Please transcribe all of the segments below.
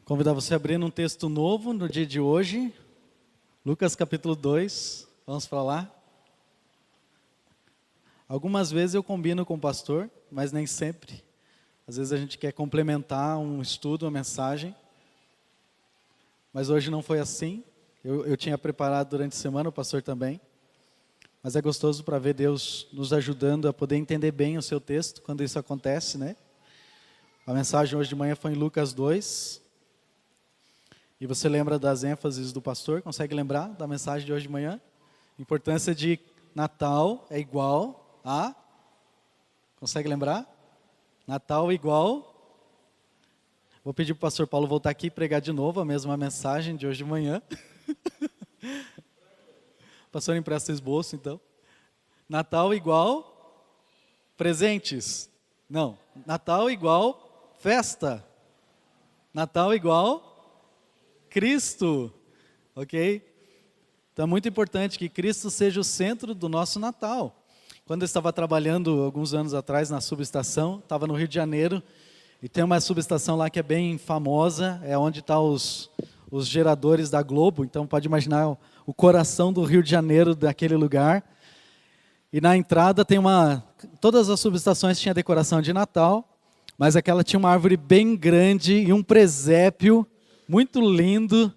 Convidar você a abrir um texto novo no dia de hoje, Lucas capítulo 2, vamos para lá. Algumas vezes eu combino com o pastor, mas nem sempre. Às vezes a gente quer complementar um estudo, uma mensagem, mas hoje não foi assim. Eu tinha preparado durante a semana, o pastor também, mas é gostoso para ver Deus nos ajudando a poder entender bem o seu texto, quando isso acontece, né? A mensagem hoje de manhã foi em Lucas 2, e você lembra das ênfases do pastor? Consegue lembrar da mensagem de hoje de manhã? A importância de Natal é igual a... Consegue lembrar? Natal igual... Vou pedir para o pastor Paulo voltar aqui e pregar de novo a mesma mensagem de hoje de manhã. Pastor, empresta o esboço, então. Natal igual presentes. Não. Natal igual festa. Natal igual Cristo. Ok? Então é muito importante que Cristo seja o centro do nosso Natal. Quando eu estava trabalhando alguns anos atrás na subestação, estava no Rio de Janeiro, e tem uma subestação lá que é bem famosa, é onde estão os geradores da Globo, então pode imaginar o coração do Rio de Janeiro, daquele lugar. E na entrada tem todas as subestações tinham decoração de Natal, mas aquela tinha uma árvore bem grande e um presépio muito lindo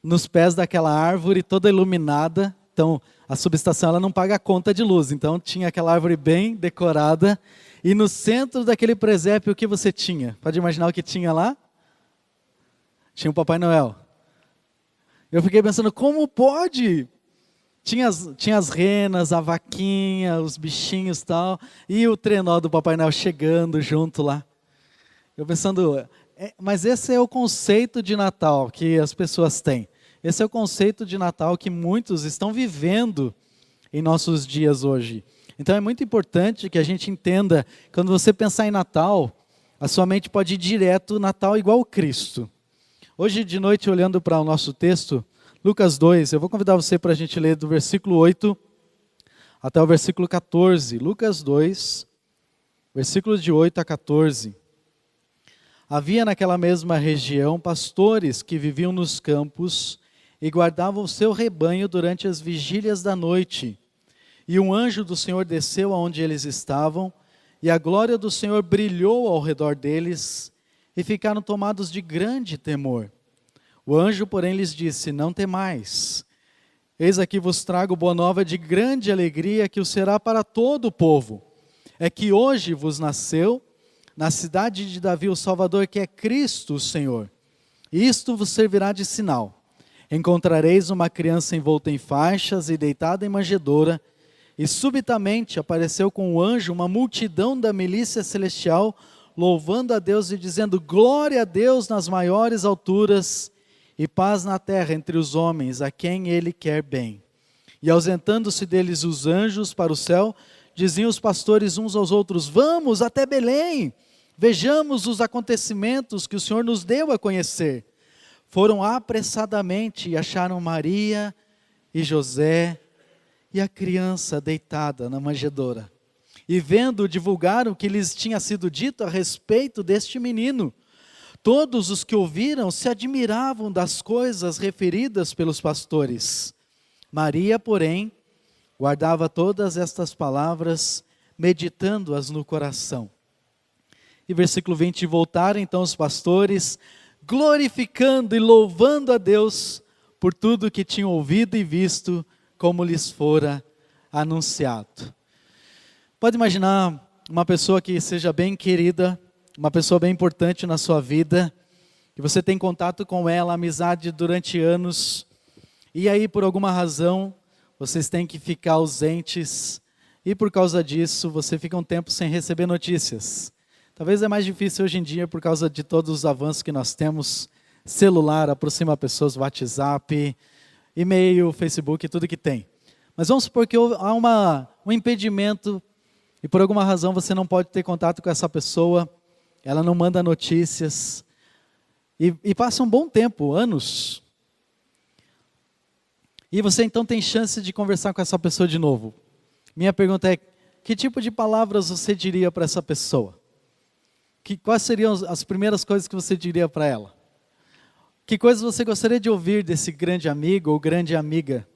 nos pés daquela árvore, toda iluminada. Então a subestação ela não paga a conta de luz, então tinha aquela árvore bem decorada. E no centro daquele presépio, o que você tinha? Pode imaginar o que tinha lá? Tinha o Papai Noel. Eu fiquei pensando, como pode? Tinha as renas, a vaquinha, os bichinhos e tal, e o trenó do Papai Noel chegando junto lá. Eu pensando, mas esse é o conceito de Natal que as pessoas têm. Esse é o conceito de Natal que muitos estão vivendo em nossos dias hoje. Então é muito importante que a gente entenda, quando você pensar em Natal, a sua mente pode ir direto, Natal igual Cristo. Hoje de noite, olhando para o nosso texto, Lucas 2, eu vou convidar você para a gente ler do versículo 8 até o versículo 14. Lucas 2, versículos de 8 a 14. Havia naquela mesma região pastores que viviam nos campos e guardavam o seu rebanho durante as vigílias da noite. E um anjo do Senhor desceu aonde eles estavam, e a glória do Senhor brilhou ao redor deles, e ficaram tomados de grande temor. O anjo, porém, lhes disse: não temais, eis aqui vos trago boa nova de grande alegria, que o será para todo o povo. É que hoje vos nasceu, na cidade de Davi, o Salvador, que é Cristo o Senhor. E isto vos servirá de sinal. Encontrareis uma criança envolta em faixas e deitada em manjedoura. E subitamente apareceu com o anjo uma multidão da milícia celestial, louvando a Deus e dizendo: glória a Deus nas maiores alturas, e paz na terra entre os homens, a quem Ele quer bem. E ausentando-se deles os anjos para o céu, diziam os pastores uns aos outros: vamos até Belém, vejamos os acontecimentos que o Senhor nos deu a conhecer. Foram apressadamente e acharam Maria e José, e a criança deitada na manjedoura. E vendo, divulgaram o que lhes tinha sido dito a respeito deste menino. Todos os que ouviram se admiravam das coisas referidas pelos pastores. Maria, porém, guardava todas estas palavras, meditando-as no coração. E versículo 20, voltaram então os pastores, glorificando e louvando a Deus por tudo que tinham ouvido e visto, como lhes fora anunciado. Pode imaginar uma pessoa que seja bem querida, uma pessoa bem importante na sua vida, que você tem contato com ela, amizade durante anos, e aí por alguma razão vocês têm que ficar ausentes, e por causa disso você fica um tempo sem receber notícias. Talvez é mais difícil hoje em dia por causa de todos os avanços que nós temos, celular aproxima pessoas, WhatsApp, e-mail, Facebook, tudo que tem. Mas vamos supor que há um impedimento e por alguma razão você não pode ter contato com essa pessoa, ela não manda notícias, e passa um bom tempo, anos. E você então tem chance de conversar com essa pessoa de novo. Minha pergunta é, que tipo de palavras você diria para essa pessoa? Quais seriam as primeiras coisas que você diria para ela? Que coisas você gostaria de ouvir desse grande amigo ou grande amiga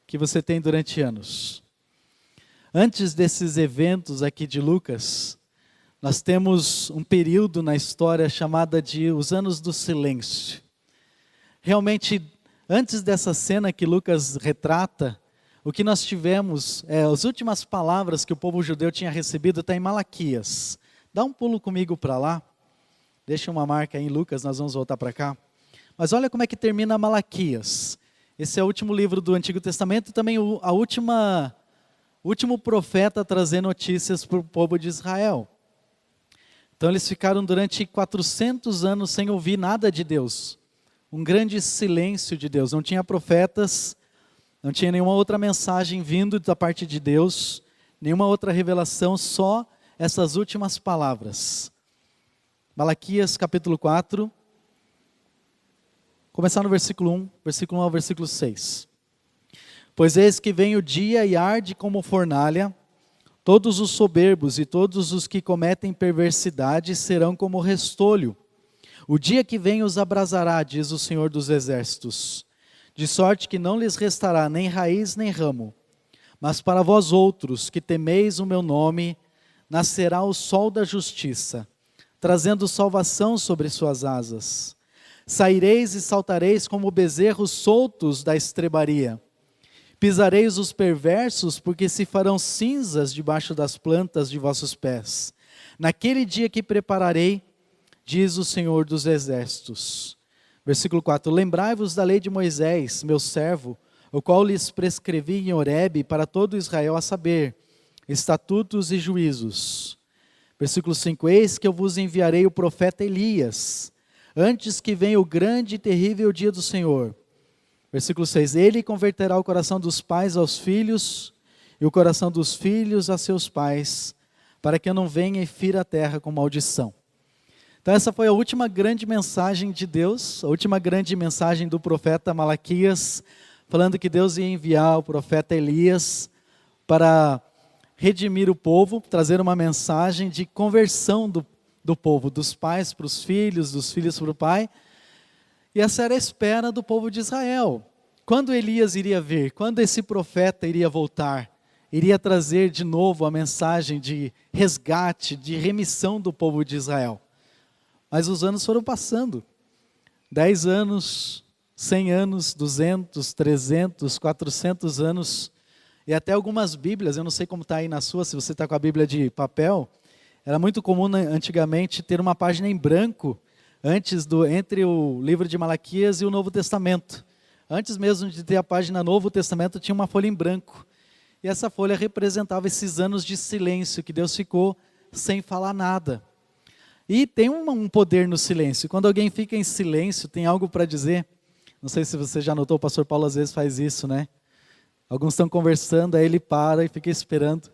que você tem durante anos? Antes desses eventos aqui de Lucas, nós temos um período na história chamada de os anos do silêncio. Realmente, antes dessa cena que Lucas retrata, o que nós tivemos, as últimas palavras que o povo judeu tinha recebido está em Malaquias. Dá um pulo comigo para lá, deixa uma marca aí em Lucas, nós vamos voltar para cá. Mas olha como é que termina Malaquias. Esse é o último livro do Antigo Testamento e também o último profeta a trazer notícias para o povo de Israel. Então eles ficaram durante 400 anos sem ouvir nada de Deus. Um grande silêncio de Deus. Não tinha profetas, não tinha nenhuma outra mensagem vindo da parte de Deus, nenhuma outra revelação, só essas últimas palavras. Malaquias capítulo 4, começar no versículo 1, versículo 1 ao versículo 6. Pois eis que vem o dia e arde como fornalha, todos os soberbos e todos os que cometem perversidade serão como restolho. O dia que vem os abrasará, diz o Senhor dos Exércitos, de sorte que não lhes restará nem raiz nem ramo. Mas para vós outros que temeis o meu nome, nascerá o sol da justiça, trazendo salvação sobre suas asas. Saireis e saltareis como bezerros soltos da estrebaria. Pisareis os perversos, porque se farão cinzas debaixo das plantas de vossos pés. Naquele dia que prepararei, diz o Senhor dos Exércitos. Versículo 4. Lembrai-vos da lei de Moisés, meu servo, o qual lhes prescrevi em Horebe para todo Israel, a saber, estatutos e juízos. Versículo 5. Eis que eu vos enviarei o profeta Elias, antes que venha o grande e terrível dia do Senhor. Versículo 6, ele converterá o coração dos pais aos filhos, e o coração dos filhos a seus pais, para que eu não venha e fira a terra com maldição. Então essa foi a última grande mensagem de Deus, a última grande mensagem do profeta Malaquias, falando que Deus ia enviar o profeta Elias para redimir o povo, trazer uma mensagem de conversão do povo, dos pais para os filhos, dos filhos para o pai. E essa era a espera do povo de Israel. Quando Elias iria vir? Quando esse profeta iria voltar? Iria trazer de novo a mensagem de resgate, de remissão do povo de Israel. Mas os anos foram passando. 10 anos, 100 anos, 200, 300, 400 anos. E até algumas Bíblias, eu não sei como está aí na sua, se você está com a Bíblia de papel. Era muito comum antigamente ter uma página em branco, entre o livro de Malaquias e o Novo Testamento. Antes mesmo de ter a página Novo Testamento, tinha uma folha em branco. E essa folha representava esses anos de silêncio, que Deus ficou sem falar nada. E tem um poder no silêncio. Quando alguém fica em silêncio, tem algo para dizer. Não sei se você já notou, o pastor Paulo às vezes faz isso, né? Alguns estão conversando, aí ele para e fica esperando.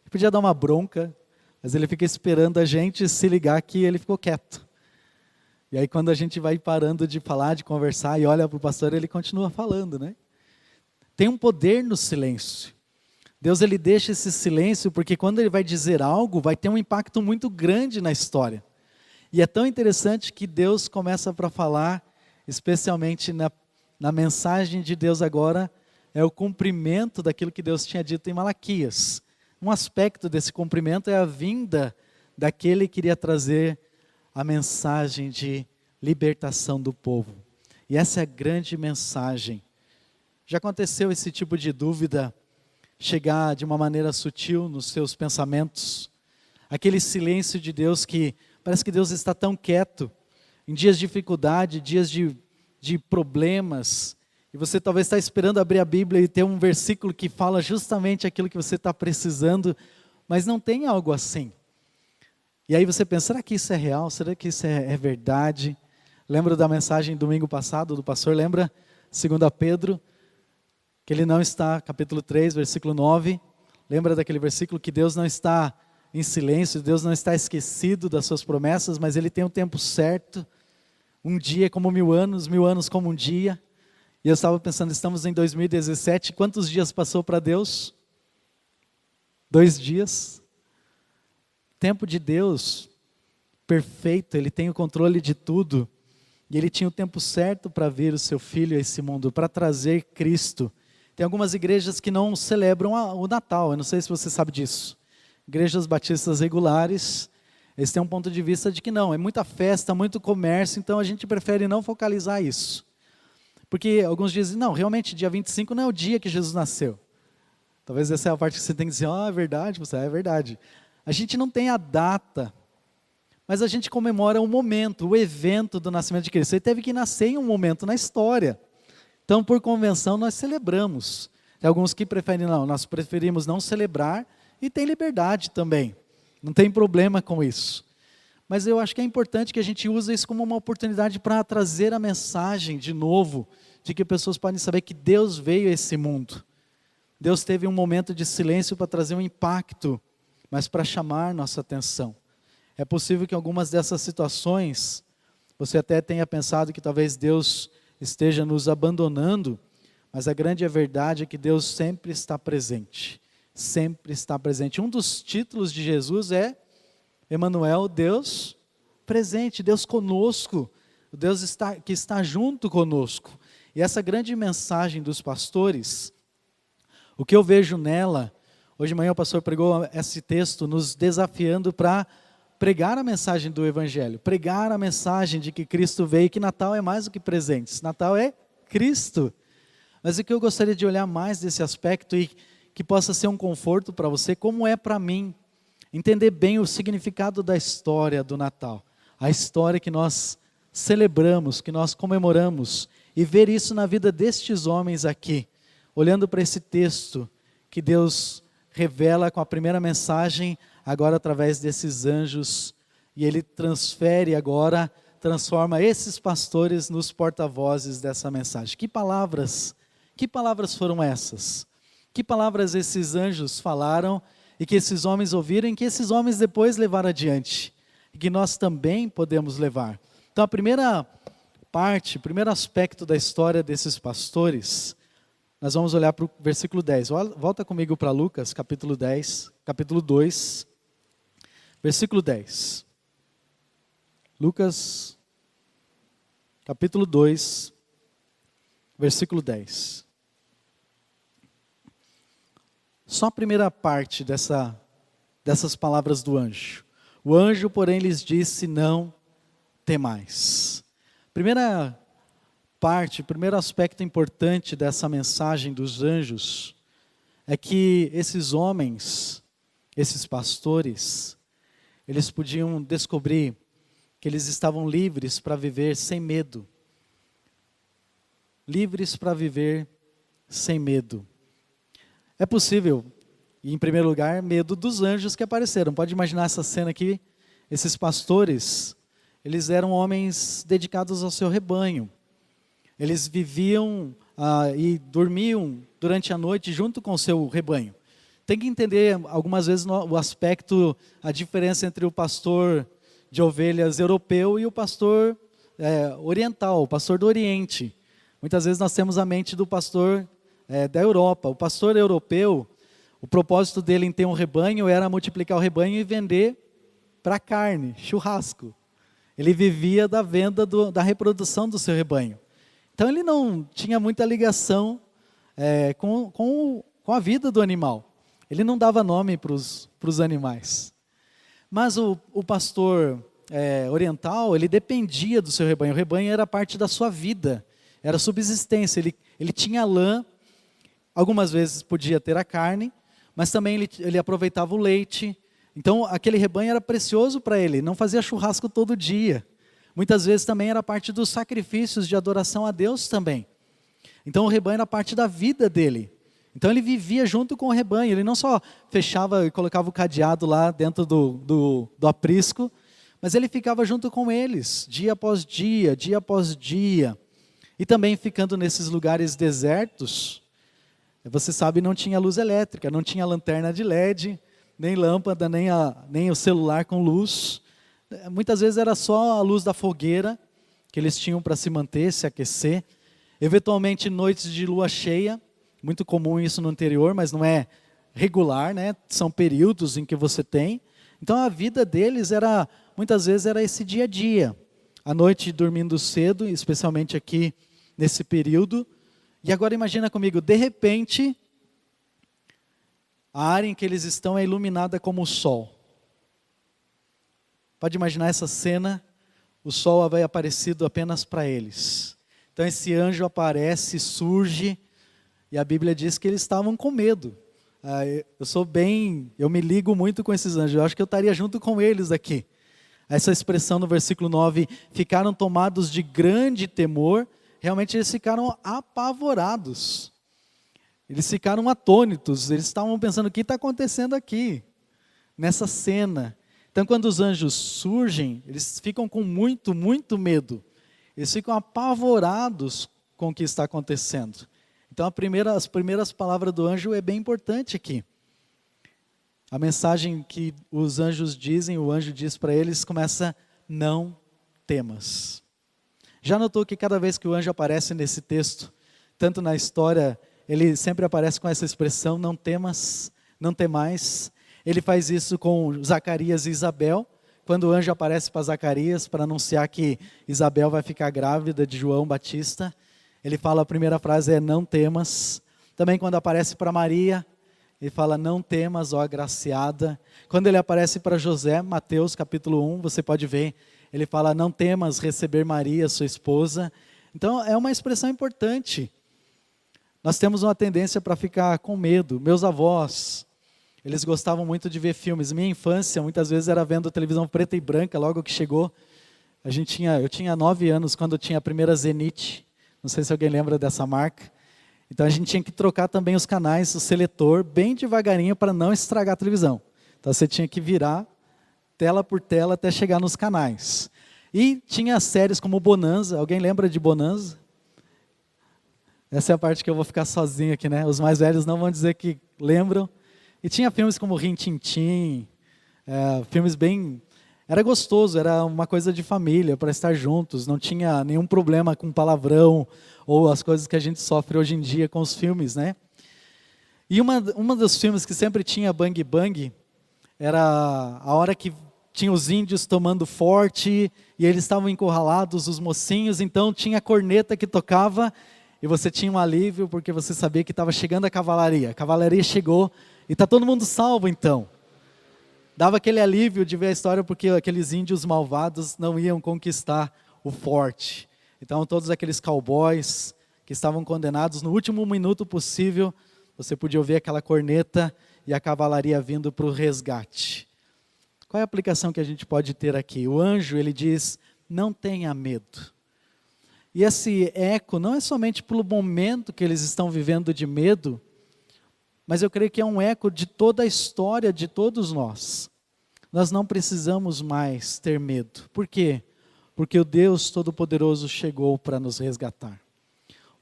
Ele podia dar uma bronca, mas ele fica esperando a gente se ligar que ele ficou quieto. E aí quando a gente vai parando de falar, de conversar e olha para o pastor, ele continua falando, né? Tem um poder no silêncio. Deus ele deixa esse silêncio porque quando ele vai dizer algo, vai ter um impacto muito grande na história. E é tão interessante que Deus começa para falar, especialmente na mensagem de Deus agora, é o cumprimento daquilo que Deus tinha dito em Malaquias. Um aspecto desse cumprimento é a vinda daquele que iria trazer a mensagem de libertação do povo. E essa é a grande mensagem. Já aconteceu esse tipo de dúvida chegar de uma maneira sutil nos seus pensamentos? Aquele silêncio de Deus que parece que Deus está tão quieto, em dias de dificuldade, dias de problemas, e você talvez está esperando abrir a Bíblia e ter um versículo que fala justamente aquilo que você está precisando, mas não tem algo assim. E aí você pensa, será que isso é real? Será que isso é verdade? Lembra da mensagem domingo passado do pastor? Lembra? 2 Pedro, que ele não está, capítulo 3, versículo 9. Lembra daquele versículo que Deus não está em silêncio, Deus não está esquecido das suas promessas, mas Ele tem um tempo certo. Um dia como 1000 anos como um dia. E eu estava pensando, estamos em 2017, quantos dias passou para Deus? 2 dias. Tempo de Deus, perfeito, Ele tem o controle de tudo. E ele tinha o tempo certo para vir o seu filho a esse mundo, para trazer Cristo. Tem algumas igrejas que não celebram o Natal, eu não sei se você sabe disso. Igrejas batistas regulares, eles têm um ponto de vista de que não, é muita festa, muito comércio, então a gente prefere não focalizar isso. Porque alguns dizem, não, realmente dia 25 não é o dia que Jesus nasceu. Talvez essa é a parte que você tem que dizer, é verdade, você é verdade. A gente não tem a data, mas a gente comemora o momento, o evento do nascimento de Cristo. Ele teve que nascer em um momento na história. Então, por convenção, nós celebramos. Tem alguns que preferem, não, nós preferimos não celebrar e tem liberdade também. Não tem problema com isso. Mas eu acho que é importante que a gente use isso como uma oportunidade para trazer a mensagem de novo, de que pessoas podem saber que Deus veio a esse mundo. Deus teve um momento de silêncio para trazer um impacto, mas para chamar nossa atenção. É possível que em algumas dessas situações, você até tenha pensado que talvez Deus esteja nos abandonando, mas a grande verdade é que Deus sempre está presente. Sempre está presente. Um dos títulos de Jesus é Emanuel, Deus presente, Deus conosco, Deus que está junto conosco. E essa grande mensagem dos pastores, o que eu vejo nela, hoje de manhã o pastor pregou esse texto nos desafiando para pregar a mensagem do Evangelho, pregar a mensagem de que Cristo veio, que Natal é mais do que presentes, Natal é Cristo. Mas o que eu gostaria de olhar mais desse aspecto e que possa ser um conforto para você, como é para mim, entender bem o significado da história do Natal, a história que nós celebramos, que nós comemoramos, e ver isso na vida destes homens aqui, olhando para esse texto que Deus revela com a primeira mensagem, agora através desses anjos, e ele transforma esses pastores nos porta-vozes dessa mensagem. Que palavras foram essas? Que palavras esses anjos falaram e que esses homens ouviram e que esses homens depois levaram adiante? E que nós também podemos levar. Então a primeira parte, o primeiro aspecto da história desses pastores, nós vamos olhar para o versículo 10. Volta comigo para Lucas, capítulo 2, versículo 10. Lucas, capítulo 2, versículo 10. Só a primeira parte dessas palavras do anjo. O anjo, porém, lhes disse, não temais. Primeira parte, o primeiro aspecto importante dessa mensagem dos anjos é que esses homens, esses pastores, eles podiam descobrir que eles estavam livres para viver sem medo. Livres para viver sem medo. É possível, e em primeiro lugar, medo dos anjos que apareceram. Pode imaginar essa cena aqui? Esses pastores, eles eram homens dedicados ao seu rebanho. Eles viviam e dormiam durante a noite junto com o seu rebanho. Tem que entender algumas vezes o aspecto, a diferença entre o pastor de ovelhas europeu e o pastor oriental, o pastor do Oriente. Muitas vezes nós temos a mente do pastor da Europa. O pastor europeu, o propósito dele em ter um rebanho era multiplicar o rebanho e vender para carne, churrasco. Ele vivia da venda, da reprodução do seu rebanho. Então ele não tinha muita ligação com a vida do animal. Ele não dava nome para os animais. Mas o pastor oriental, ele dependia do seu rebanho. O rebanho era parte da sua vida, era subsistência. Ele tinha lã, algumas vezes podia ter a carne, mas também ele aproveitava o leite. Então aquele rebanho era precioso para ele, não fazia churrasco todo dia. Muitas vezes também era parte dos sacrifícios de adoração a Deus também. Então o rebanho era parte da vida dele. Então ele vivia junto com o rebanho, ele não só fechava e colocava o cadeado lá dentro do aprisco, mas ele ficava junto com eles, dia após dia, dia após dia. E também ficando nesses lugares desertos, você sabe, não tinha luz elétrica, não tinha lanterna de LED, nem lâmpada, nem o celular com luz. Muitas vezes era só a luz da fogueira que eles tinham para se manter, se aquecer. Eventualmente noites de lua cheia, muito comum isso no interior, mas não é regular, né? São períodos em que você tem. Então a vida deles muitas vezes era esse dia a dia. à noite dormindo cedo, especialmente aqui nesse período. E agora imagina comigo, de repente, a área em que eles estão é iluminada como o sol. Pode imaginar essa cena, o sol vai aparecido apenas para eles. Então esse anjo aparece, surge, e a Bíblia diz que eles estavam com medo. Eu me ligo muito com esses anjos, eu acho que eu estaria junto com eles aqui. Essa expressão no versículo 9, ficaram tomados de grande temor, realmente eles ficaram apavorados. Eles ficaram atônitos, eles estavam pensando, o que está acontecendo aqui, nessa cena? Então quando os anjos surgem, eles ficam com muito, muito medo. Eles ficam apavorados com o que está acontecendo. Então as primeiras palavras do anjo é bem importante aqui. A mensagem que os anjos dizem, o anjo diz para eles, começa, não temas. Já notou que cada vez que o anjo aparece nesse texto, tanto na história, ele sempre aparece com essa expressão, não temas, não temais. Ele faz isso com Zacarias e Isabel, quando o anjo aparece para Zacarias, para anunciar que Isabel vai ficar grávida de João Batista. Ele fala, a primeira frase é, não temas. Também quando aparece para Maria, ele fala, não temas, ó agraciada. Quando ele aparece para José, Mateus capítulo 1, você pode ver, ele fala, não temas receber Maria, sua esposa. Então é uma expressão importante. Nós temos uma tendência para ficar com medo. Meus avós, eles gostavam muito de ver filmes. Minha infância, muitas vezes, era vendo televisão preta e branca, logo que chegou. Eu tinha 9 anos quando eu tinha a primeira Zenith. Não sei se alguém lembra dessa marca. Então a gente tinha que trocar também os canais, o seletor, bem devagarinho para não estragar a televisão. Então você tinha que virar tela por tela até chegar nos canais. E tinha séries como Bonanza. Alguém lembra de Bonanza? Essa é a parte que eu vou ficar sozinho aqui, né? Os mais velhos não vão dizer que lembram. E tinha filmes como Rin Tin Tin, filmes bem... Era gostoso, era uma coisa de família, para estar juntos, não tinha nenhum problema com palavrão, ou as coisas que a gente sofre hoje em dia com os filmes, né? E uma dos filmes que sempre tinha Bang Bang, era a hora que tinha os índios tomando forte, e eles estavam encurralados, os mocinhos, então tinha a corneta que tocava, e você tinha um alívio, porque você sabia que estava chegando a cavalaria chegou, e está todo mundo salvo então. Dava aquele alívio de ver a história, porque aqueles índios malvados não iam conquistar o forte. Então todos aqueles cowboys que estavam condenados, no último minuto possível, você podia ouvir aquela corneta e a cavalaria vindo para o resgate. Qual é a aplicação que a gente pode ter aqui? O anjo, ele diz, não tenha medo. E esse eco não é somente pelo momento que eles estão vivendo de medo, mas eu creio que é um eco de toda a história de todos nós. Nós não precisamos mais ter medo. Por quê? Porque o Deus Todo-Poderoso chegou para nos resgatar.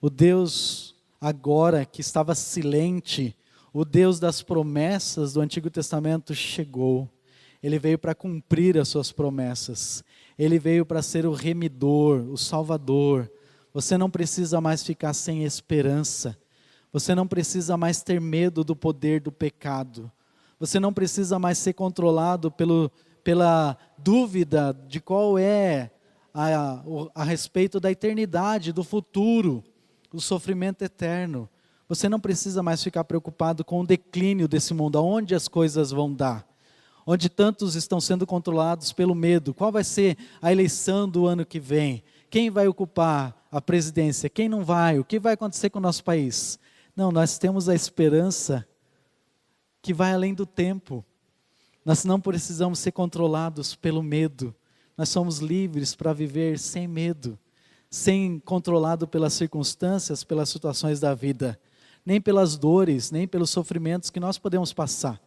O Deus agora que estava silente, o Deus das promessas do Antigo Testamento chegou. Ele veio para cumprir as suas promessas. Ele veio para ser o remidor, o salvador. Você não precisa mais ficar sem esperança. Você não precisa mais ter medo do poder do pecado. Você não precisa mais ser controlado pela dúvida de qual é a respeito da eternidade, do futuro, do sofrimento eterno. Você não precisa mais ficar preocupado com o declínio desse mundo, aonde as coisas vão dar. Onde tantos estão sendo controlados pelo medo. Qual vai ser a eleição do ano que vem? Quem vai ocupar a presidência? Quem não vai? O que vai acontecer com o nosso país? Não, nós temos a esperança que vai além do tempo. Nós não precisamos ser controlados pelo medo. Nós somos livres para viver sem medo, sem controlado pelas circunstâncias, pelas situações da vida, nem pelas dores, nem pelos sofrimentos que nós podemos passar.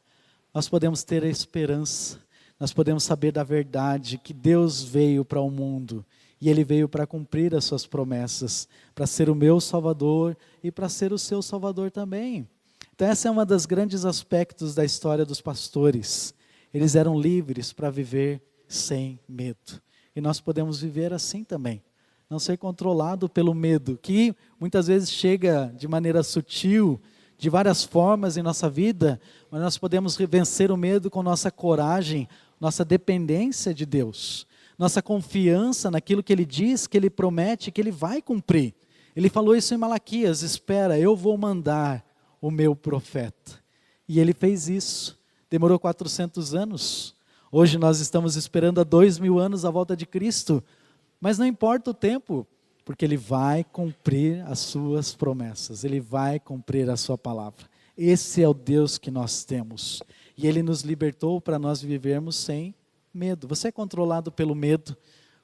Nós podemos ter a esperança, nós podemos saber da verdade que Deus veio para o mundo. E Ele veio para cumprir as suas promessas, para ser o meu Salvador e para ser o seu Salvador também. Então esse é um dos grandes aspectos da história dos pastores. Eles eram livres para viver sem medo. E nós podemos viver assim também. Não ser controlado pelo medo, que muitas vezes chega de maneira sutil, de várias formas em nossa vida, mas nós podemos vencer o medo com nossa coragem, nossa dependência de Deus. nossa confiança naquilo que Ele diz, que Ele promete, que Ele vai cumprir. Ele falou isso em Malaquias: espera, eu vou mandar o meu profeta. E Ele fez isso. Demorou 400 anos. Hoje nós estamos esperando há 2000 anos a volta de Cristo. Mas não importa o tempo, porque Ele vai cumprir as suas promessas. Ele vai cumprir a sua palavra. Esse é o Deus que nós temos. E Ele nos libertou para nós vivermos sem medo. Você é controlado pelo medo?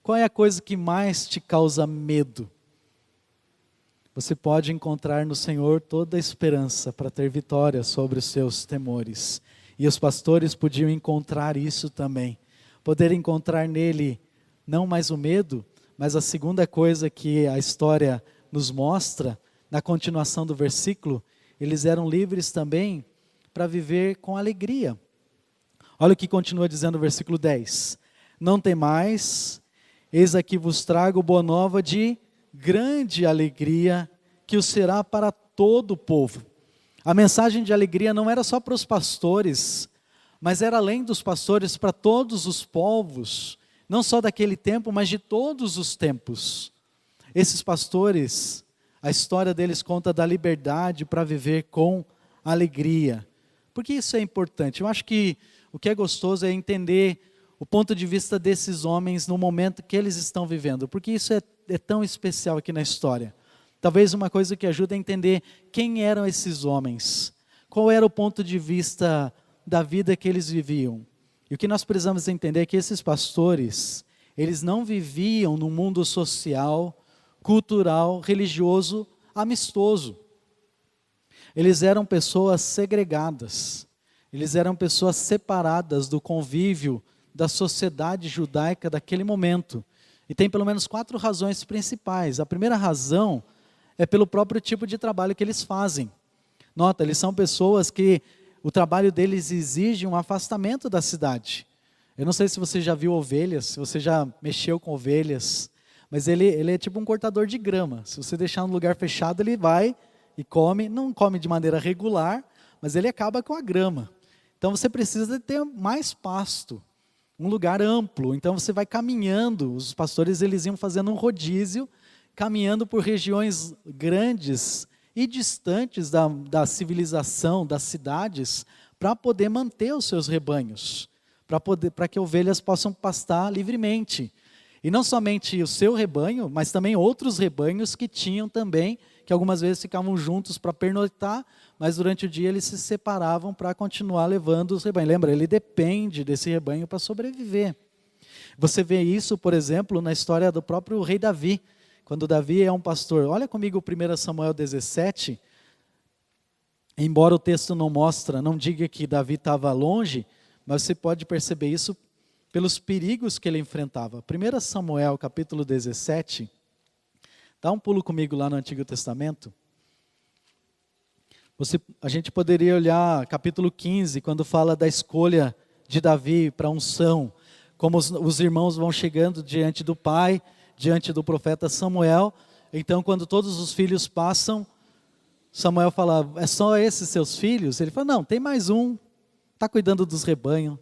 Qual é a coisa que mais te causa medo? Você pode encontrar no Senhor toda a esperança para ter vitória sobre os seus temores. E os pastores podiam encontrar isso também. Poder encontrar nele não mais o medo, mas a segunda coisa que a história nos mostra, na continuação do versículo, eles eram livres também para viver com alegria. Olha o que continua dizendo o versículo 10. Não temais, eis aqui vos trago boa nova de grande alegria, que o será para todo o povo. A mensagem de alegria não era só para os pastores, mas era além dos pastores para todos os povos, não só daquele tempo, mas de todos os tempos. Esses pastores, a história deles conta da liberdade para viver com alegria. Por que isso é importante? Eu acho que o que é gostoso é entender o ponto de vista desses homens no momento que eles estão vivendo, porque isso é tão especial aqui na história. Talvez uma coisa que ajuda a entender quem eram esses homens, qual era o ponto de vista da vida que eles viviam. E o que nós precisamos entender é que esses pastores, eles não viviam num mundo social, cultural, religioso, amistoso. Eles eram pessoas segregadas, eles eram pessoas separadas do convívio da sociedade judaica daquele momento. E tem pelo menos 4 razões principais. A primeira razão é pelo próprio tipo de trabalho que eles fazem. Nota, eles são pessoas que o trabalho deles exige um afastamento da cidade. Eu não sei se você já viu ovelhas, se você já mexeu com ovelhas, mas ele é tipo um cortador de grama. Se você deixar num lugar fechado, ele vai e come, não come de maneira regular, mas ele acaba com a grama. Então você precisa ter mais pasto, um lugar amplo. Então você vai caminhando, os pastores eles iam fazendo um rodízio, caminhando por regiões grandes e distantes da civilização, das cidades, para poder manter os seus rebanhos, para que ovelhas possam pastar livremente. E não somente o seu rebanho, mas também outros rebanhos que tinham também, que algumas vezes ficavam juntos para pernoitar, mas durante o dia eles se separavam para continuar levando os rebanhos. Lembra, ele depende desse rebanho para sobreviver. Você vê isso, por exemplo, na história do próprio rei Davi. Quando Davi é um pastor, olha comigo 1 Samuel 17, embora o texto não diga que Davi estava longe, mas você pode perceber isso pelos perigos que ele enfrentava. 1 Samuel capítulo 17, dá um pulo comigo lá no Antigo Testamento. A gente poderia olhar capítulo 15, quando fala da escolha de Davi para a unção, como os irmãos vão chegando diante do pai, diante do profeta Samuel. Então quando todos os filhos passam, Samuel fala, é só esses seus filhos? Ele fala, não, tem mais um, está cuidando dos rebanhos,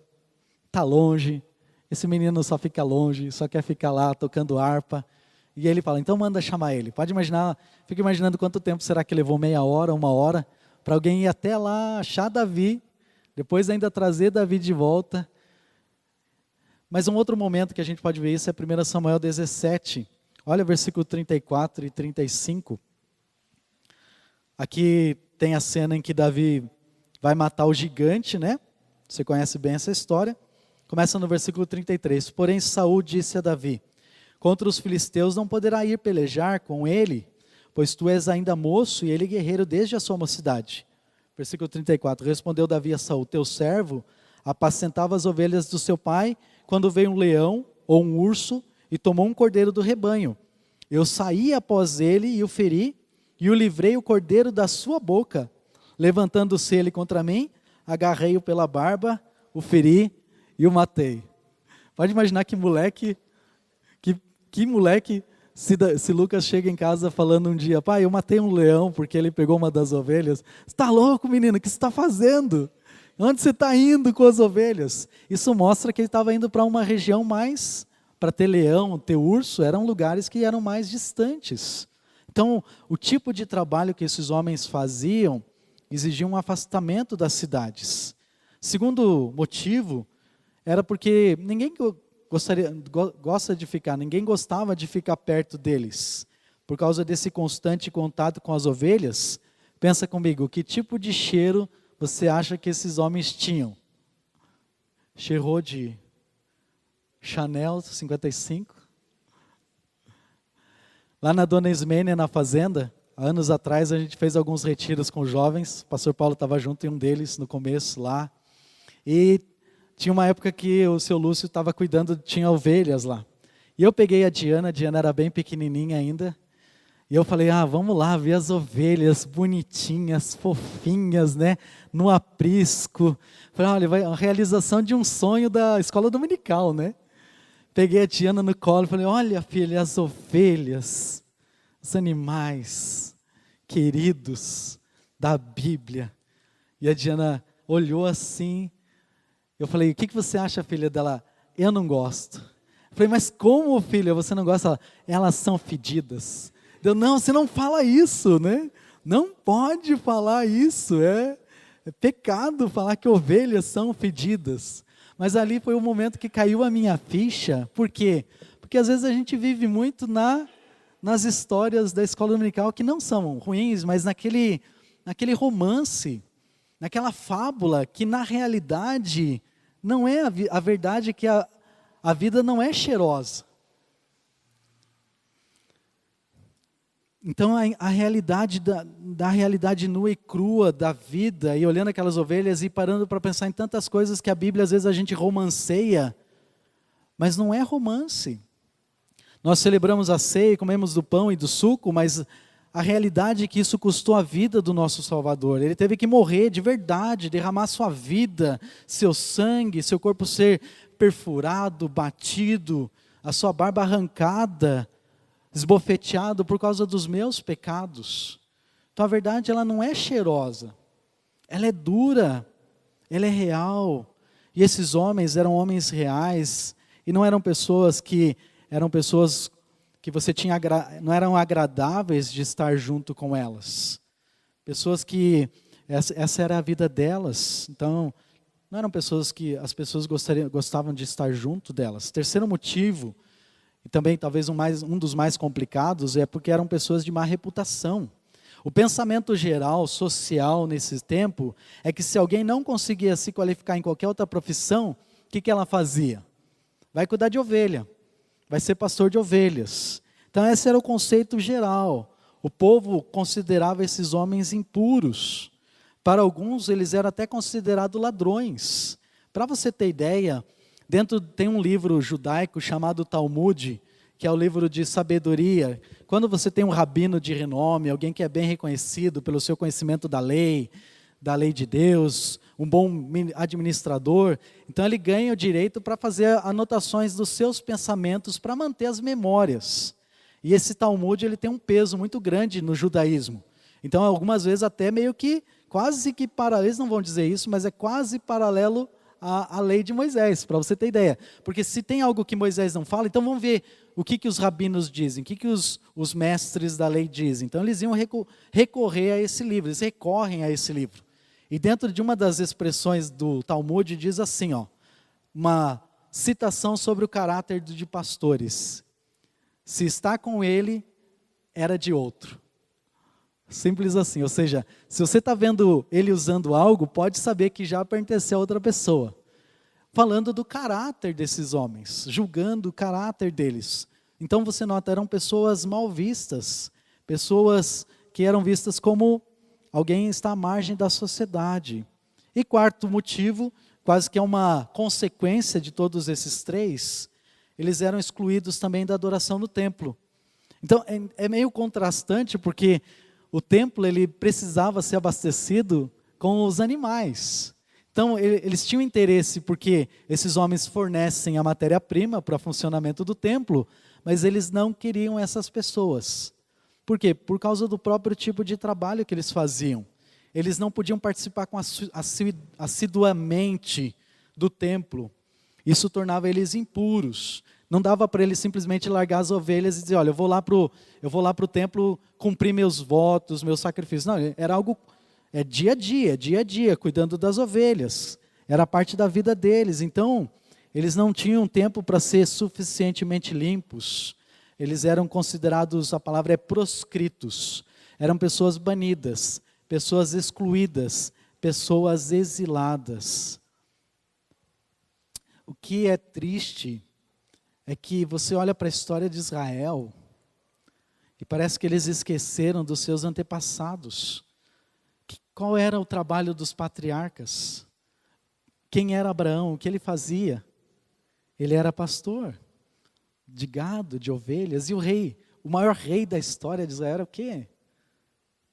está longe, esse menino só fica longe, só quer ficar lá tocando harpa. E ele fala, então manda chamar ele. Pode imaginar, fica imaginando quanto tempo será que levou, meia hora, 1 hora, para alguém ir até lá, achar Davi, depois ainda trazer Davi de volta. Mas um outro momento que a gente pode ver isso é 1 Samuel 17. Olha o versículo 34 e 35. Aqui tem a cena em que Davi vai matar o gigante, né? Você conhece bem essa história. Começa no versículo 33. Porém Saul disse a Davi, contra os filisteus não poderá ir pelejar com ele, pois tu és ainda moço e ele guerreiro desde a sua mocidade. Versículo 34. Respondeu Davi a Saul, teu servo apacentava as ovelhas do seu pai, quando veio um leão ou um urso e tomou um cordeiro do rebanho. Eu saí após ele e o feri, e o livrei o cordeiro da sua boca. Levantando-se ele contra mim, agarrei-o pela barba, o feri e o matei. Pode imaginar que moleque, se Lucas chega em casa falando um dia, pai, eu matei um leão porque ele pegou uma das ovelhas. Você está louco, menino, o que você está fazendo? Onde você está indo com as ovelhas? Isso mostra que ele estava indo para uma região mais para ter leão, ter urso, eram lugares que eram mais distantes. Então, o tipo de trabalho que esses homens faziam exigia um afastamento das cidades. Segundo motivo, era porque ninguém ninguém gostava de ficar perto deles. Por causa desse constante contato com as ovelhas, pensa comigo, que tipo de cheiro você acha que esses homens tinham? Cheirou de Chanel 55? Lá na Dona Ismênia, na fazenda, anos atrás a gente fez alguns retiros com jovens, o pastor Paulo estava junto em um deles no começo lá, e tinha uma época que o seu Lúcio estava cuidando, tinha ovelhas lá, e eu peguei a Diana era bem pequenininha ainda, e eu falei, vamos lá ver as ovelhas bonitinhas, fofinhas, né, no aprisco. Falei, olha, a realização de um sonho da escola dominical, né? Peguei a Diana no colo e falei, olha filha, as ovelhas, os animais queridos da Bíblia. E a Diana olhou assim, eu falei, o que você acha, filha dela? Eu não gosto. Eu falei, mas como, filha, você não gosta? Elas são fedidas. Eu, não, você não fala isso, né? Não pode falar isso, é pecado falar que ovelhas são fedidas. Mas ali foi o momento que caiu a minha ficha. Por quê? Porque às vezes a gente vive muito nas histórias da escola dominical que não são ruins, mas naquele romance, naquela fábula que na realidade não é a verdade, é que a vida não é cheirosa. Então a realidade da realidade nua e crua da vida, e olhando aquelas ovelhas e parando para pensar em tantas coisas que a Bíblia às vezes a gente romanceia, mas não é romance. Nós celebramos a ceia, comemos do pão e do suco, mas a realidade é que isso custou a vida do nosso Salvador. Ele teve que morrer de verdade, derramar sua vida, seu sangue, seu corpo ser perfurado, batido, a sua barba arrancada, esbofeteado por causa dos meus pecados. Então a verdade, ela não é cheirosa, ela é dura, ela é real. E esses homens eram homens reais, e não eram pessoas que você tinha, não eram agradáveis de estar junto com elas. Pessoas que, essa era a vida delas, então não eram pessoas que as pessoas gostavam de estar junto delas. Terceiro motivo, e também talvez um dos mais complicados, é porque eram pessoas de má reputação. O pensamento geral, social, nesse tempo, é que se alguém não conseguia se qualificar em qualquer outra profissão, o que ela fazia? Vai cuidar de ovelha, vai ser pastor de ovelhas. Então esse era o conceito geral. O povo considerava esses homens impuros. Para alguns eles eram até considerados ladrões. Para você ter ideia, tem um livro judaico chamado Talmud, que é o livro de sabedoria. Quando você tem um rabino de renome, alguém que é bem reconhecido pelo seu conhecimento da lei de Deus, um bom administrador, então ele ganha o direito para fazer anotações dos seus pensamentos para manter as memórias. E esse Talmud, ele tem um peso muito grande no judaísmo. Então algumas vezes até meio que, quase que paralelo, eles não vão dizer isso, mas é quase paralelo à lei de Moisés, para você ter ideia. Porque se tem algo que Moisés não fala, então vamos ver o que os rabinos dizem, o que os mestres da lei dizem. Então eles iam recorrer a esse livro, eles recorrem a esse livro. E dentro de uma das expressões do Talmud diz assim, uma citação sobre o caráter de pastores. Se está com ele, era de outro. Simples assim, ou seja, se você está vendo ele usando algo, pode saber que já pertenceu a outra pessoa. Falando do caráter desses homens, julgando o caráter deles. Então você nota, eram pessoas mal vistas, pessoas que eram vistas como alguém está à margem da sociedade. E quarto motivo, quase que é uma consequência de todos esses três, eles eram excluídos também da adoração no templo. Então é meio contrastante, porque o templo ele precisava ser abastecido com os animais. Então eles tinham interesse porque esses homens fornecem a matéria-prima para o funcionamento do templo, mas eles não queriam essas pessoas. Por quê? Por causa do próprio tipo de trabalho que eles faziam. Eles não podiam participar assiduamente do templo. Isso tornava eles impuros. Não dava para ele simplesmente largar as ovelhas e dizer, olha, eu vou lá pro templo cumprir meus votos, meus sacrifícios. Não, era algo, dia a dia, cuidando das ovelhas. Era parte da vida deles. Então, eles não tinham tempo para ser suficientemente limpos. Eles eram considerados, a palavra é proscritos. Eram pessoas banidas, pessoas excluídas, pessoas exiladas. O que é triste é que você olha para a história de Israel e parece que eles esqueceram dos seus antepassados. Qual era o trabalho dos patriarcas? Quem era Abraão? O que ele fazia? Ele era pastor de gado, de ovelhas. E o maior rei da história de Israel era o quê?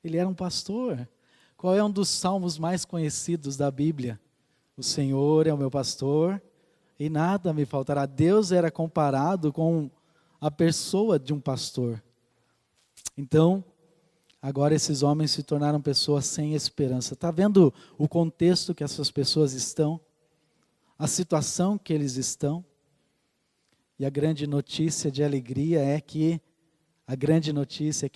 Ele era um pastor. Qual é um dos salmos mais conhecidos da Bíblia? O Senhor é o meu pastor e nada me faltará. Deus era comparado com a pessoa de um pastor. Então, agora esses homens se tornaram pessoas sem esperança. Está vendo o contexto que essas pessoas estão? A situação que eles estão? E a grande notícia de alegria é que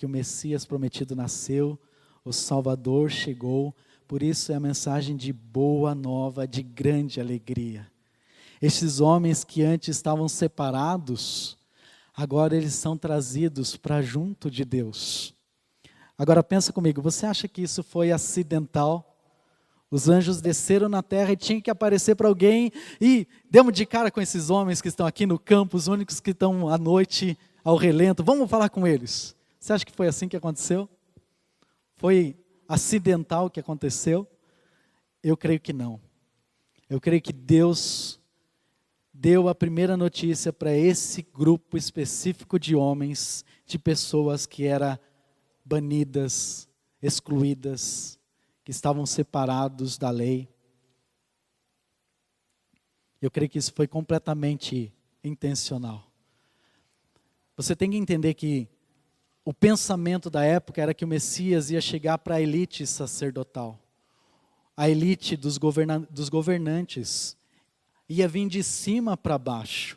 o Messias prometido nasceu, o Salvador chegou, por isso é a mensagem de boa nova, de grande alegria. Esses homens que antes estavam separados, agora eles são trazidos para junto de Deus. Agora pensa comigo, você acha que isso foi acidental? Os anjos desceram na terra e tinham que aparecer para alguém e demos de cara com esses homens que estão aqui no campo, os únicos que estão à noite ao relento, vamos falar com eles. Você acha que foi assim que aconteceu? Foi acidental que aconteceu? Eu creio que não. Eu creio que Deus deu a primeira notícia para esse grupo específico de homens, de pessoas que eram banidas, excluídas, que estavam separados da lei. Eu creio que isso foi completamente intencional. Você tem que entender que o pensamento da época era que o Messias ia chegar para a elite sacerdotal. A elite dos governantes ia vir de cima para baixo,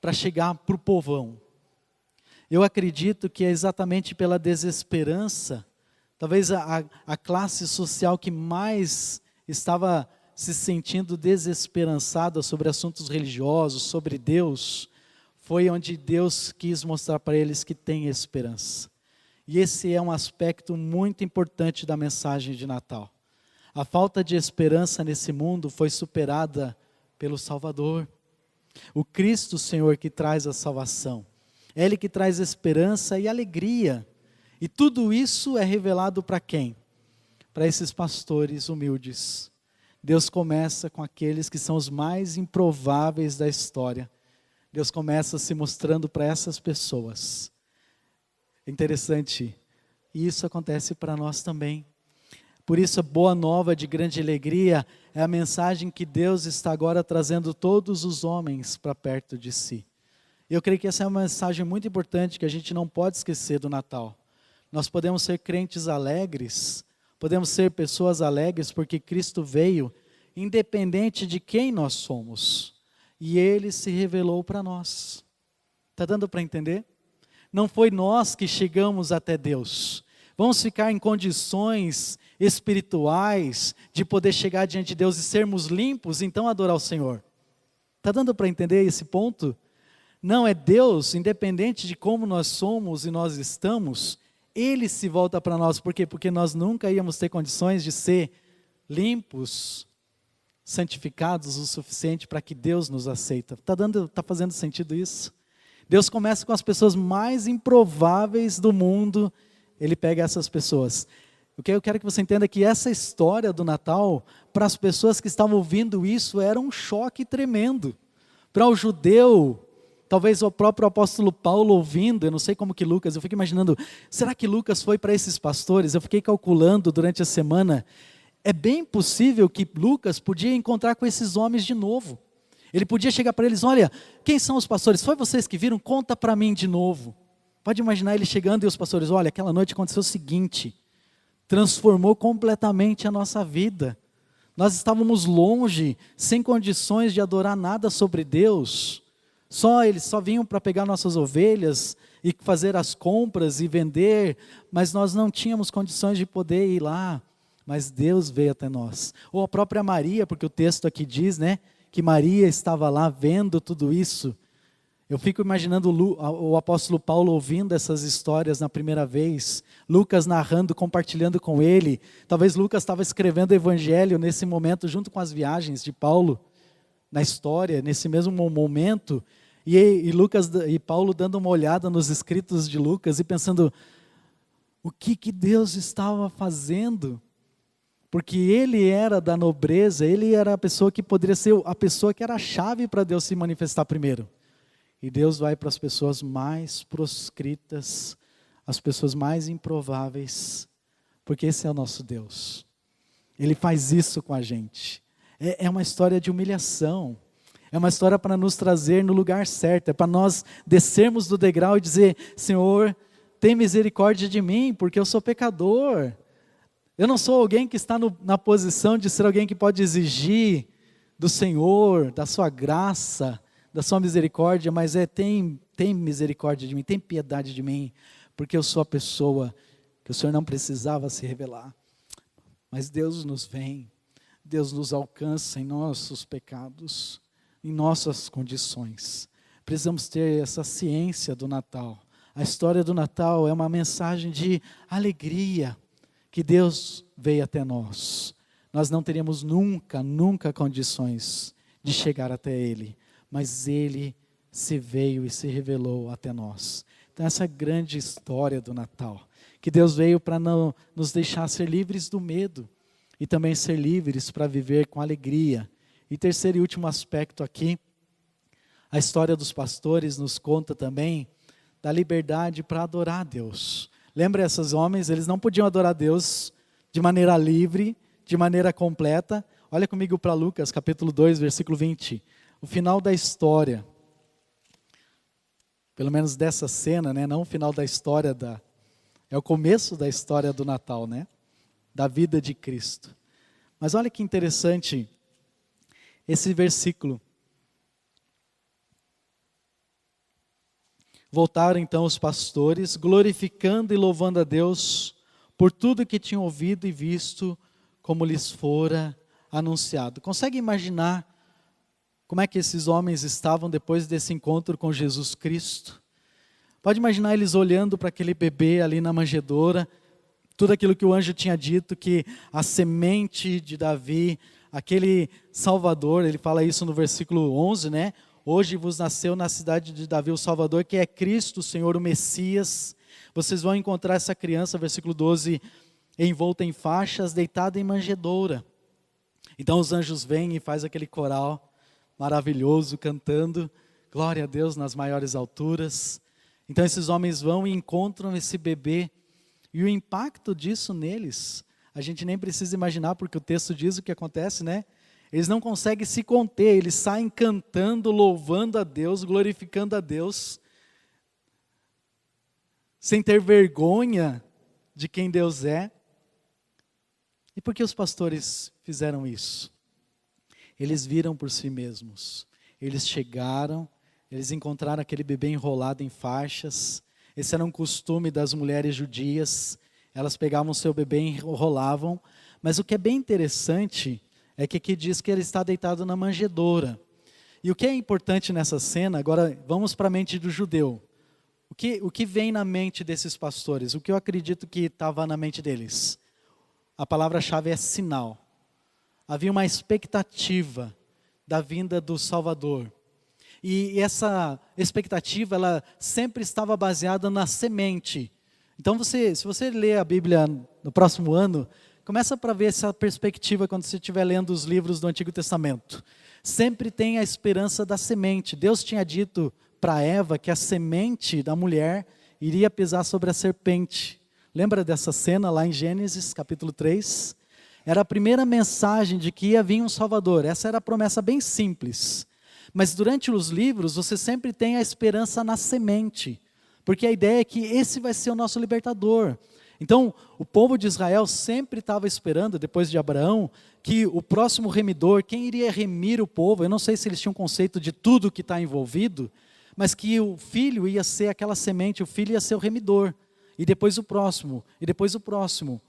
para chegar para o povão. Eu acredito que é exatamente pela desesperança, talvez a classe social que mais estava se sentindo desesperançada sobre assuntos religiosos, sobre Deus, foi onde Deus quis mostrar para eles que tem esperança. E esse é um aspecto muito importante da mensagem de Natal. A falta de esperança nesse mundo foi superada pelo Salvador. O Cristo, Senhor, que traz a salvação. É Ele que traz esperança e alegria. E tudo isso é revelado para quem? Para esses pastores humildes. Deus começa com aqueles que são os mais improváveis da história. Deus começa se mostrando para essas pessoas. É interessante. E isso acontece para nós também. Por isso a boa nova de grande alegria é a mensagem que Deus está agora trazendo todos os homens para perto de si. Eu creio que essa é uma mensagem muito importante que a gente não pode esquecer do Natal. Nós podemos ser crentes alegres, podemos ser pessoas alegres porque Cristo veio, independente de quem nós somos. E Ele se revelou para nós. Está dando para entender? Não foi nós que chegamos até Deus. Vamos ficar em condições espirituais de poder chegar diante de Deus e sermos limpos, então adorar o Senhor. Está dando para entender esse ponto? Não, é Deus, independente de como nós somos e nós estamos, Ele se volta para nós. Por quê? Porque nós nunca íamos ter condições de ser limpos, santificados o suficiente para que Deus nos aceita. Está fazendo sentido isso? Deus começa com as pessoas mais improváveis do mundo, Ele pega essas pessoas. O que eu quero que você entenda é que essa história do Natal, para as pessoas que estavam ouvindo isso, era um choque tremendo. Para o judeu, talvez o próprio apóstolo Paulo ouvindo, eu não sei como que Lucas, eu fico imaginando, será que Lucas foi para esses pastores? Eu fiquei calculando durante a semana, é bem possível que Lucas podia encontrar com esses homens de novo. Ele podia chegar para eles, olha, quem são os pastores? Foi vocês que viram? Conta para mim de novo. Pode imaginar ele chegando e os pastores, olha, aquela noite aconteceu o seguinte, transformou completamente a nossa vida. Nós estávamos longe, sem condições de adorar nada sobre Deus, Eles só vinham para pegar nossas ovelhas e fazer as compras e vender, mas nós não tínhamos condições de poder ir lá. Mas Deus veio até nós. Ou a própria Maria, porque o texto aqui diz, né, que Maria estava lá vendo tudo isso. Eu fico imaginando o apóstolo Paulo ouvindo essas histórias na primeira vez, Lucas narrando, compartilhando com ele. Talvez Lucas estava escrevendo o evangelho nesse momento, junto com as viagens de Paulo, na história, nesse mesmo momento. E Paulo dando uma olhada nos escritos de Lucas e pensando, o que Deus estava fazendo? Porque ele era da nobreza, ele era a pessoa que poderia ser a pessoa que era a chave para Deus se manifestar primeiro. E Deus vai para as pessoas mais proscritas, as pessoas mais improváveis, porque esse é o nosso Deus. Ele faz isso com a gente. É uma história de humilhação, é uma história para nos trazer no lugar certo, é para nós descermos do degrau e dizer, Senhor, tem misericórdia de mim, porque eu sou pecador. Eu não sou alguém que está na posição de ser alguém que pode exigir do Senhor, da sua graça, da sua misericórdia, mas tem misericórdia de mim, tem piedade de mim, porque eu sou a pessoa que o Senhor não precisava se revelar. Mas Deus nos vem, Deus nos alcança em nossos pecados, em nossas condições. Precisamos ter essa ciência do Natal. A história do Natal é uma mensagem de alegria, que Deus veio até nós. Nós não teríamos nunca condições de chegar até Ele, mas Ele se veio e se revelou até nós. Então essa é a grande história do Natal, que Deus veio para nos deixar ser livres do medo, e também ser livres para viver com alegria. E terceiro e último aspecto aqui, a história dos pastores nos conta também da liberdade para adorar a Deus. Lembra, esses homens, eles não podiam adorar a Deus de maneira livre, de maneira completa. Olha comigo para Lucas, capítulo 2, versículo 20. O final da história, pelo menos dessa cena, né? Não o final da história, é o começo da história do Natal, né? Da vida de Cristo. Mas olha que interessante esse versículo. Voltaram então os pastores, glorificando e louvando a Deus por tudo que tinham ouvido e visto, como lhes fora anunciado. Consegue imaginar como é que esses homens estavam depois desse encontro com Jesus Cristo? Pode imaginar eles olhando para aquele bebê ali na manjedoura, tudo aquilo que o anjo tinha dito, que a semente de Davi, aquele Salvador, ele fala isso no versículo 11, né? Hoje vos nasceu na cidade de Davi o Salvador, que é Cristo, o Senhor, o Messias. Vocês vão encontrar essa criança, versículo 12, envolta em faixas, deitada em manjedoura. Então os anjos vêm e faz aquele coral maravilhoso, cantando, glória a Deus nas maiores alturas. Então esses homens vão e encontram esse bebê, e o impacto disso neles, a gente nem precisa imaginar, porque o texto diz o que acontece, né? Eles não conseguem se conter, eles saem cantando, louvando a Deus, glorificando a Deus, sem ter vergonha de quem Deus é. E por que os pastores fizeram isso? Eles viram por si mesmos. Eles chegaram, eles encontraram aquele bebê enrolado em faixas. Esse era um costume das mulheres judias. Elas pegavam o seu bebê e enrolavam. Mas o que é bem interessante é que aqui diz que ele está deitado na manjedoura. E o que é importante nessa cena, agora vamos para a mente do judeu. O que vem na mente desses pastores? O que eu acredito que estava na mente deles? A palavra-chave é sinal. Havia uma expectativa da vinda do Salvador. E essa expectativa, ela sempre estava baseada na semente. Então, se você ler a Bíblia no próximo ano, começa para ver essa perspectiva quando você estiver lendo os livros do Antigo Testamento. Sempre tem a esperança da semente. Deus tinha dito para Eva que a semente da mulher iria pisar sobre a serpente. Lembra dessa cena lá em Gênesis, capítulo 3? Era a primeira mensagem de que ia vir um Salvador. Essa era a promessa bem simples. Mas durante os livros, você sempre tem a esperança na semente. Porque a ideia é que esse vai ser o nosso libertador. Então, o povo de Israel sempre estava esperando, depois de Abraão, que o próximo remidor, quem iria remir o povo, eu não sei se eles tinham conceito de tudo que está envolvido, mas que o filho ia ser aquela semente, o filho ia ser o remidor, e depois o próximo, e depois o próximo,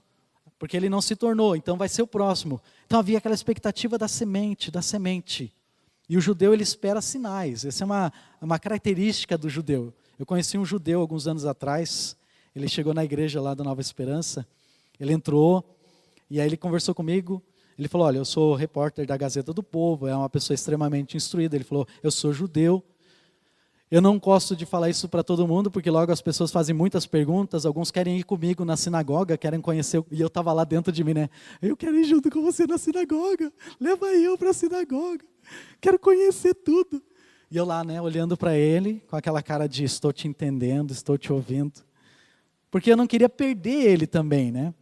porque ele não se tornou, então vai ser o próximo. Então havia aquela expectativa da semente, e o judeu ele espera sinais, essa é uma característica do judeu. Eu conheci um judeu alguns anos atrás, ele chegou na igreja lá da Nova Esperança, ele entrou, e aí ele conversou comigo, ele falou, olha, eu sou repórter da Gazeta do Povo, é uma pessoa extremamente instruída, ele falou, eu sou judeu, eu não gosto de falar isso para todo mundo, porque logo as pessoas fazem muitas perguntas, alguns querem ir comigo na sinagoga, querem conhecer, e eu estava lá dentro de mim, né, eu quero ir junto com você na sinagoga, leva eu para a sinagoga, quero conhecer tudo. E eu lá, né, olhando para ele, com aquela cara de estou te entendendo, estou te ouvindo, porque eu não queria perder ele também, né.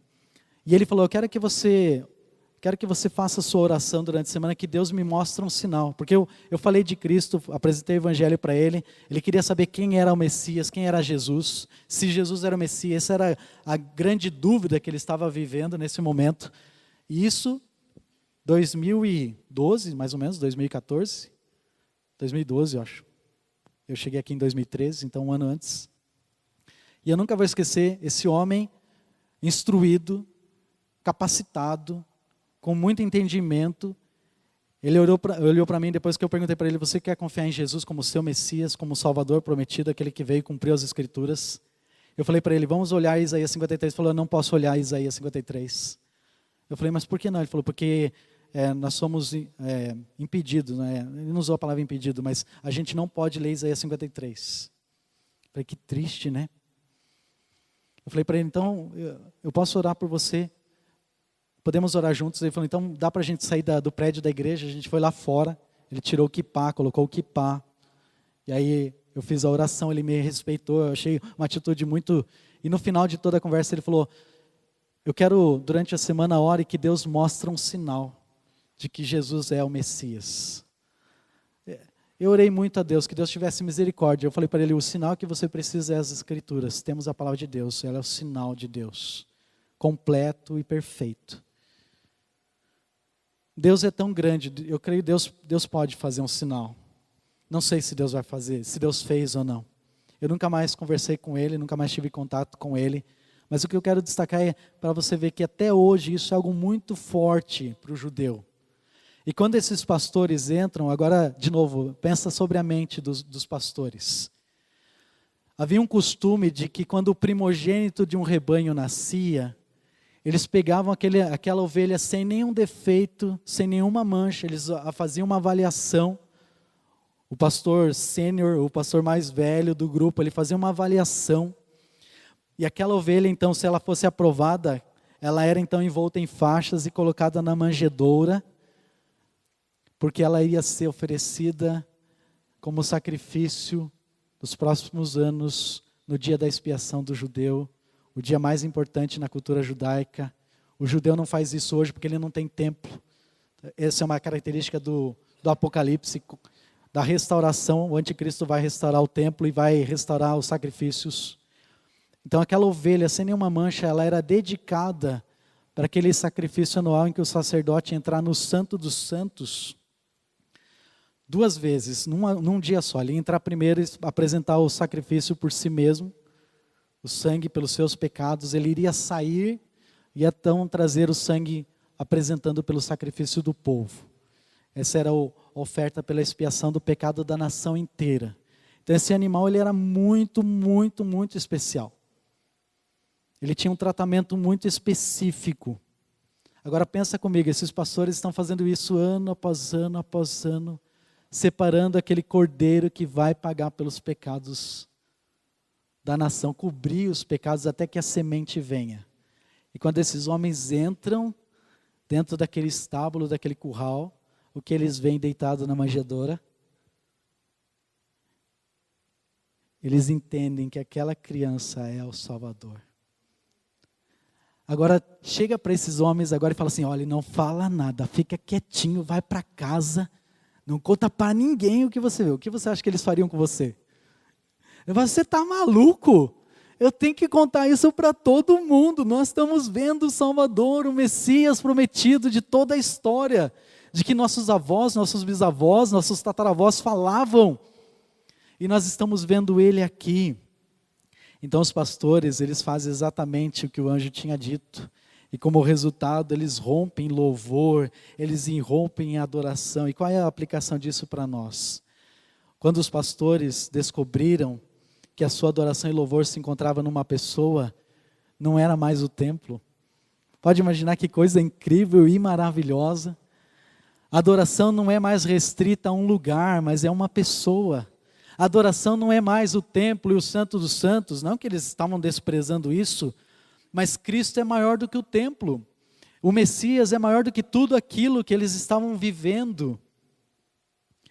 E ele falou, eu quero que você faça a sua oração durante a semana, que Deus me mostre um sinal. Porque eu falei de Cristo, apresentei o Evangelho para ele, ele queria saber quem era o Messias, quem era Jesus, se Jesus era o Messias, essa era a grande dúvida que ele estava vivendo nesse momento. E isso, 2012, mais ou menos, 2014, 2012 eu acho. Eu cheguei aqui em 2013, então um ano antes. E eu nunca vou esquecer esse homem instruído, capacitado, com muito entendimento. Ele olhou para mim depois que eu perguntei para ele, você quer confiar em Jesus como seu Messias, como Salvador prometido, aquele que veio cumprir as Escrituras? Eu falei para ele, vamos olhar Isaías 53. Ele falou, eu não posso olhar Isaías 53. Eu falei, mas por que não? Ele falou, porque nós somos impedidos, né? Ele não usou a palavra impedido, mas a gente não pode ler Isaías 53. Eu falei, que triste, né? Eu falei para ele, então, eu posso orar por você? Podemos orar juntos? Ele falou, então dá para a gente sair do prédio da igreja? A gente foi lá fora, ele tirou o quipá, colocou o quipá, e aí eu fiz a oração, ele me respeitou, eu achei uma atitude muito... E no final de toda a conversa ele falou, eu quero durante a semana ore que Deus mostre um sinal de que Jesus é o Messias. Eu orei muito a Deus, que Deus tivesse misericórdia. Eu falei para ele, o sinal que você precisa é as Escrituras, temos a palavra de Deus, ela é o sinal de Deus, completo e perfeito. Deus é tão grande, eu creio que Deus pode fazer um sinal. Não sei se Deus vai fazer, se Deus fez ou não. Eu nunca mais conversei com ele, nunca mais tive contato com ele. Mas o que eu quero destacar é para você ver que até hoje isso é algo muito forte para o judeu. E quando esses pastores entram, agora de novo, pensa sobre a mente dos pastores. Havia um costume de que quando o primogênito de um rebanho nascia, eles pegavam aquela ovelha sem nenhum defeito, sem nenhuma mancha, eles faziam uma avaliação. O pastor sênior, o pastor mais velho do grupo, ele fazia uma avaliação. E aquela ovelha, então, se ela fosse aprovada, ela era então envolta em faixas e colocada na manjedoura, porque ela ia ser oferecida como sacrifício dos próximos anos, no dia da expiação do judeu, o dia mais importante na cultura judaica. O judeu não faz isso hoje porque ele não tem templo. Essa é uma característica do Apocalipse, da restauração. O anticristo vai restaurar o templo e vai restaurar os sacrifícios. Então aquela ovelha sem nenhuma mancha, ela era dedicada para aquele sacrifício anual em que o sacerdote ia entrar no Santo dos Santos 2 vezes, num dia só. Ele ia entrar primeiro e apresentar o sacrifício por si mesmo, o sangue pelos seus pecados. Ele iria sair e então trazer o sangue apresentando pelo sacrifício do povo. Essa era a oferta pela expiação do pecado da nação inteira. Então esse animal ele era muito, muito, muito especial. Ele tinha um tratamento muito específico. Agora pensa comigo, esses pastores estão fazendo isso ano após ano após ano, separando aquele cordeiro que vai pagar pelos pecados da nação, cobrir os pecados até que a semente venha. E quando esses homens entram dentro daquele estábulo, daquele curral, o que eles veem deitado na manjedoura? Eles entendem que aquela criança é o Salvador. Agora, chega para esses homens agora e fala assim, olha, não fala nada, fica quietinho, vai para casa, não conta para ninguém o que você viu. O que você acha que eles fariam com você? Você está maluco? Eu tenho que contar isso para todo mundo. Nós estamos vendo o Salvador, o Messias prometido de toda a história, de que nossos avós, nossos bisavós, nossos tataravós falavam. E nós estamos vendo ele aqui. Então os pastores, eles fazem exatamente o que o anjo tinha dito. E como resultado, eles rompem em louvor, eles irrompem em adoração. E qual é a aplicação disso para nós? Quando os pastores descobriram que a sua adoração e louvor se encontrava numa pessoa, não era mais o templo. Pode imaginar que coisa incrível e maravilhosa. A adoração não é mais restrita a um lugar, mas é uma pessoa. A adoração não é mais o templo e o santo dos santos, não que eles estavam desprezando isso, mas Cristo é maior do que o templo. O Messias é maior do que tudo aquilo que eles estavam vivendo.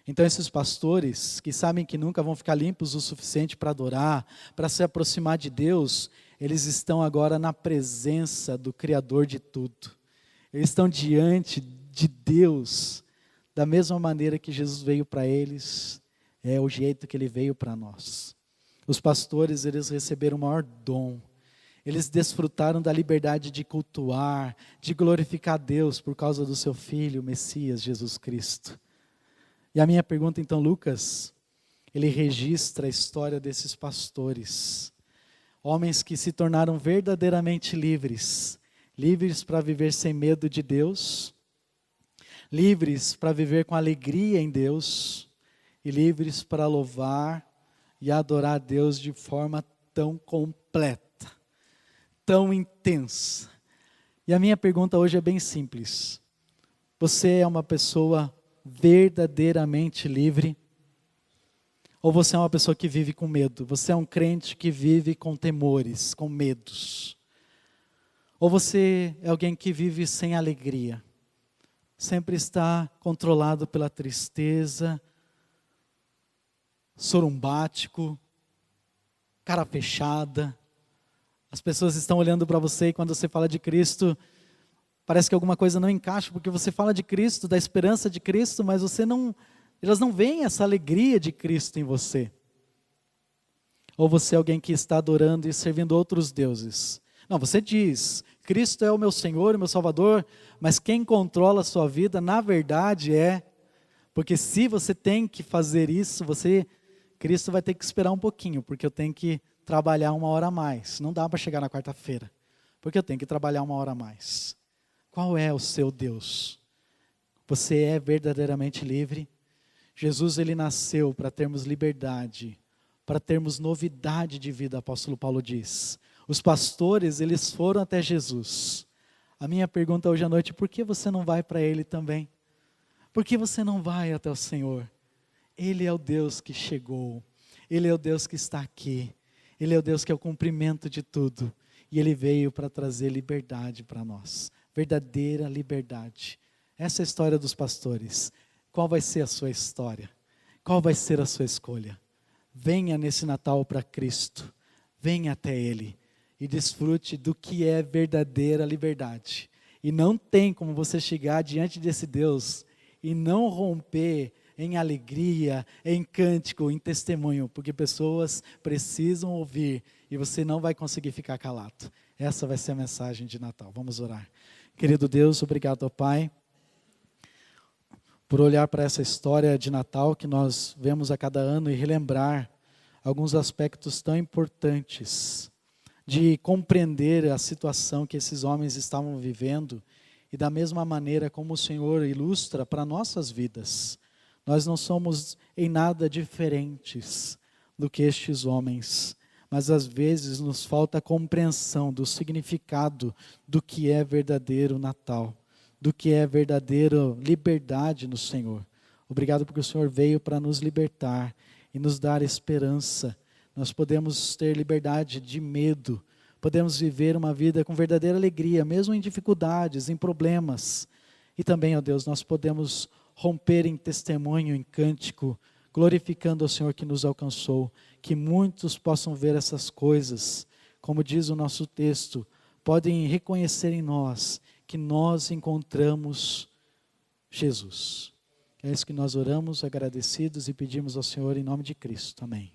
Então esses pastores, que sabem que nunca vão ficar limpos o suficiente para adorar, para se aproximar de Deus, eles estão agora na presença do Criador de tudo. Eles estão diante de Deus, da mesma maneira que Jesus veio para eles, é o jeito que Ele veio para nós. Os pastores, eles receberam o maior dom. Eles desfrutaram da liberdade de cultuar, de glorificar Deus por causa do seu Filho, o Messias, Jesus Cristo. E a minha pergunta então, Lucas, ele registra a história desses pastores. Homens que se tornaram verdadeiramente livres. Livres para viver sem medo de Deus. Livres para viver com alegria em Deus. E livres para louvar e adorar a Deus de forma tão completa, tão intensa. E a minha pergunta hoje é bem simples. Você é uma pessoa verdadeiramente livre? Ou você é uma pessoa que vive com medo? Você é um crente que vive com temores, com medos? Ou você é alguém que vive sem alegria? Sempre está controlado pela tristeza, sorumbático, cara fechada. As pessoas estão olhando para você e quando você fala de Cristo, parece que alguma coisa não encaixa, porque você fala de Cristo, da esperança de Cristo, mas elas não veem essa alegria de Cristo em você. Ou você é alguém que está adorando e servindo outros deuses. Não, você diz, Cristo é o meu Senhor, o meu Salvador, mas quem controla a sua vida, na verdade porque se você tem que fazer isso, Cristo vai ter que esperar um pouquinho, porque eu tenho que trabalhar 1 hora a mais. Não dá para chegar na quarta-feira, porque eu tenho que trabalhar 1 hora a mais. Qual é o seu Deus? Você é verdadeiramente livre? Jesus, ele nasceu para termos liberdade, para termos novidade de vida, o apóstolo Paulo diz. Os pastores, eles foram até Jesus. A minha pergunta hoje à noite, por que você não vai para Ele também? Por que você não vai até o Senhor? Ele é o Deus que chegou. Ele é o Deus que está aqui. Ele é o Deus que é o cumprimento de tudo. E Ele veio para trazer liberdade para nós. Verdadeira liberdade. Essa é a história dos pastores. Qual vai ser a sua história? Qual vai ser a sua escolha? Venha nesse Natal para Cristo. Venha até Ele. E desfrute do que é verdadeira liberdade. E não tem como você chegar diante desse Deus e não romper em alegria, em cântico, em testemunho, porque pessoas precisam ouvir e você não vai conseguir ficar calado. Essa vai ser a mensagem de Natal. Vamos orar. Querido Deus, obrigado ao Pai, por olhar para essa história de Natal que nós vemos a cada ano e relembrar alguns aspectos tão importantes de compreender a situação que esses homens estavam vivendo e da mesma maneira como o Senhor ilustra para nossas vidas. Nós não somos em nada diferentes do que estes homens, mas às vezes nos falta a compreensão do significado do que é verdadeiro Natal, do que é verdadeira liberdade no Senhor. Obrigado porque o Senhor veio para nos libertar e nos dar esperança. Nós podemos ter liberdade de medo, podemos viver uma vida com verdadeira alegria, mesmo em dificuldades, em problemas. E também, ó Deus, nós podemos romper em testemunho, em cântico, glorificando ao Senhor que nos alcançou, que muitos possam ver essas coisas, como diz o nosso texto, podem reconhecer em nós que nós encontramos Jesus. É isso que nós oramos, agradecidos e pedimos ao Senhor em nome de Cristo. Amém.